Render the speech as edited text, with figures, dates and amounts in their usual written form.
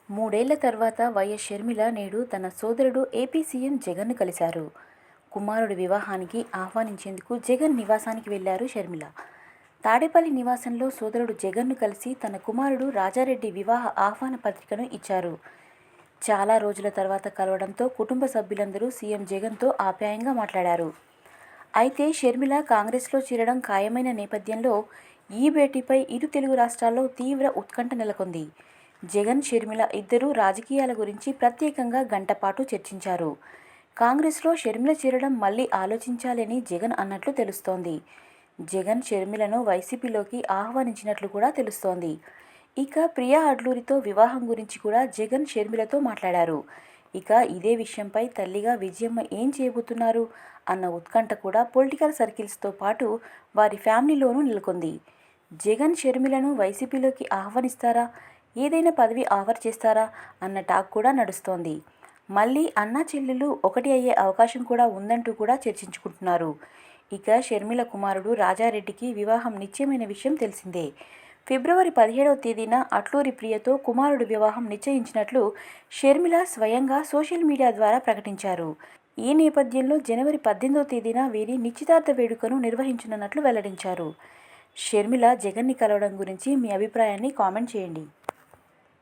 మూడేళ్ల తర్వాత వైఎస్ షర్మిల నేడు తన సోదరుడు ఏపీ సీఎం జగన్ను కలిశారు. కుమారుడి వివాహానికి ఆహ్వానించేందుకు జగన్ నివాసానికి వెళ్లారు షర్మిల. తాడేపల్లి నివాసంలో సోదరుడు జగన్ను కలిసి తన కుమారుడు రాజారెడ్డి వివాహ ఆహ్వాన పత్రికను ఇచ్చారు. చాలా రోజుల తర్వాత కలవడంతో కుటుంబ సభ్యులందరూ సీఎం జగన్తో ఆప్యాయంగా మాట్లాడారు. అయితే షర్మిల కాంగ్రెస్లో చేరడం ఖాయమైన నేపథ్యంలో ఈ భేటీపై ఇరు తెలుగు రాష్ట్రాల్లో తీవ్ర ఉత్కంఠ నెలకొంది. జగన్, షర్మిల ఇద్దరూ రాజకీయాల గురించి ప్రత్యేకంగా గంటపాటు చర్చించారు. కాంగ్రెస్లో షర్మిల చేరడం మళ్లీ ఆలోచించాలని జగన్ అన్నట్లు తెలుస్తోంది. జగన్ షర్మిలను వైసీపీలోకి ఆహ్వానించినట్లు కూడా తెలుస్తోంది. ఇక ప్రియా అడ్లూరితో వివాహం గురించి కూడా జగన్ షర్మిలతో మాట్లాడారు. ఇక ఇదే విషయంపై తల్లిగా విజయమ్మ ఏం చేయబోతున్నారు అన్న ఉత్కంఠ కూడా పొలిటికల్ సర్కిల్స్తో పాటు వారి ఫ్యామిలీలోనూ నెలకొంది. జగన్ షర్మిలను వైసీపీలోకి ఆహ్వానిస్తారా, ఏదైనా పదవి ఆఫర్ చేస్తారా అన్న టాక్ కూడా నడుస్తోంది. మళ్ళీ అన్నా చెల్లెలు ఒకటి అయ్యే అవకాశం కూడా ఉందంటూ కూడా చర్చించుకుంటున్నారు. ఇక షర్మిల కుమారుడు రాజారెడ్డికి వివాహం నిశ్చయమైన విషయం తెలిసిందే. ఫిబ్రవరి 17వ తేదీన అట్లూరి ప్రియతో కుమారుడు వివాహం నిశ్చయించినట్లు షర్మిల స్వయంగా సోషల్ మీడియా ద్వారా ప్రకటించారు. ఈ నేపథ్యంలో జనవరి 18వ తేదీన వీరి నిశ్చితార్థ వేడుకను నిర్వహించనున్నట్లు వెల్లడించారు. షర్మిల జగన్ని కలవడం గురించి మీ అభిప్రాయాన్ని కామెంట్ చేయండి.